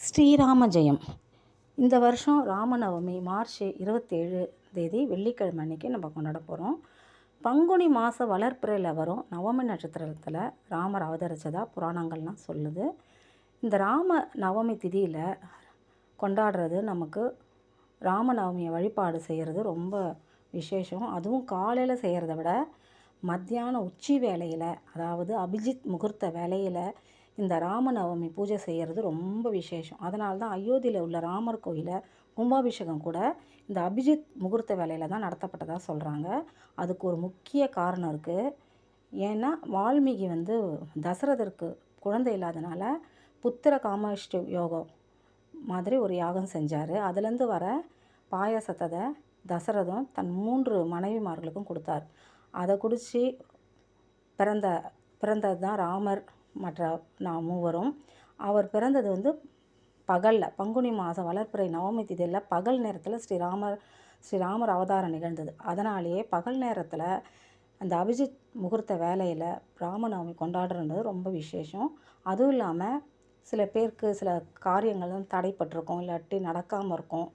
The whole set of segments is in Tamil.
ஸ்ரீராம ஜெயம். இந்த வருஷம் ராமநவமி மார்ச் 27 வெள்ளிக்கிழமை அன்றைக்கி நம்ம கொண்டாட போகிறோம். பங்குனி மாத வளர்ப்பிறையில் வரும் நவமி நட்சத்திரத்தில் ராமர் அவதரித்ததா புராணங்கள்லாம் சொல்லுது. இந்த ராம நவமி திதியில் கொண்டாடுறது நமக்கு ராமநவமியை வழிபாடு செய்கிறது ரொம்ப விசேஷம். அதுவும் காலையில் செய்கிறத விட மத்தியானம் உச்சி வேளையில், அதாவது அபிஜித் முகூர்த்த வேளையில் இந்த ராமநவமி பூஜை செய்கிறது ரொம்ப விசேஷம். அதனால தான் அயோத்தியில் உள்ள ராமர் கோயிலில் கும்பாபிஷேகம் கூட இந்த அபிஜித் முகூர்த்த வேளையில் தான் நடத்தப்பட்டதாக சொல்கிறாங்க. அதுக்கு ஒரு முக்கிய காரணம் இருக்குது. ஏன்னா வால்மீகி தசரதருக்கு குழந்தை இல்லாதனால புத்திர காமேஷ்டி யோகம் மாதிரி ஒரு யாகம் செஞ்சார். அதுலேருந்து வர பாயாசத்தை தசரதம் தன் 3 மனைவிமார்களுக்கும் கொடுத்தார். அதை குடித்து பிறந்தது தான் ராமர். மற்ற மூவரும் அவர் பிறந்தது பகலில், பங்குனி மாதம் வளர்ப்பிறை நவமி திதியில் பகல் நேரத்தில் ஸ்ரீராமர் அவதாரம் நிகழ்ந்தது. அதனாலேயே பகல் நேரத்தில் அந்த அபிஜித் முகூர்த்த வேலையில் ராமநவமி கொண்டாடுறது ரொம்ப விசேஷம். அதுவும் இல்லாமல் சில பேருக்கு சில காரியங்களும் தடைப்பட்டிருக்கும், இல்லாட்டி நடக்காமல் இருக்கும்.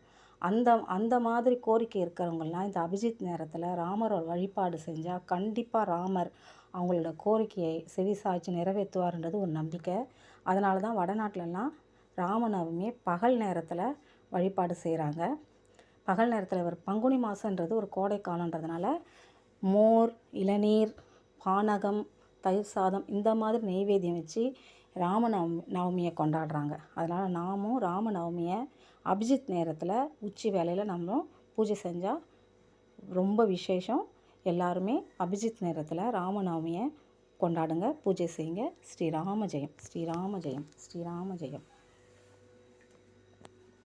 அந்த மாதிரி கோரிக்கை இருக்கிறவங்களாம் இந்த அபிஜித் நேரத்தில் ராமரோட வழிபாடு செஞ்சால் கண்டிப்பாக ராமர் அவங்களோட கோரிக்கையை செவிசாய்ச்சி நிறைவேற்றுவார்ன்றது ஒரு நம்பிக்கை. அதனால தான் வடநாட்டிலலாம் ராமநவமியை பகல் நேரத்தில் வழிபாடு செய்கிறாங்க. பகல் நேரத்தில் பங்குனி மாதன்றது ஒரு கோடை காலன்றதுனால மோர், இளநீர், பானகம், தயிர் சாதம் இந்த மாதிரி நெய்வேத்தியம் வச்சு நவமியை கொண்டாடுறாங்க. அதனால் நாமும் ராமநவமியை அபிஜித் நேரத்தில் உச்சி வேளையில் நம்ம பூஜை செஞ்சால் ரொம்ப விசேஷம். எல்லாருமே அபிஜித் நேரத்தில் ராமநவமியை கொண்டாடுங்க, பூஜை செய்யுங்க. ஸ்ரீராம ஜெயம், ஸ்ரீராம ஜெயம், ஸ்ரீராம ஜெயம்.